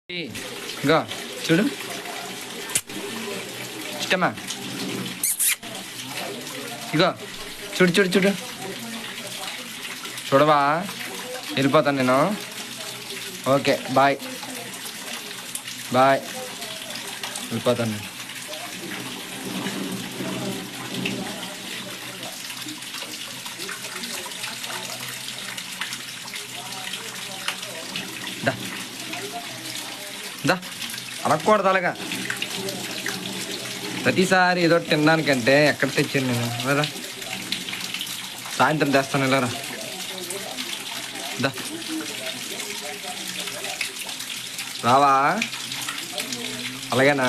ఇగో చూడు ఇష్టమా ఇగో చూడు చూడు చూడు చూడవా వెళ్ళిపోతాను నేను ఓకే బాయ్ బాయ్ వెళ్ళిపోతాను నేను దా దా అడగకూడదు అలాగా ప్రతిసారి ఏదో తినడానికంటే ఎక్కడ తెచ్చాను నేను వెళ్ళరా సాయంత్రం తెస్తాను వెళ్ళరా దా రావా అలాగేనా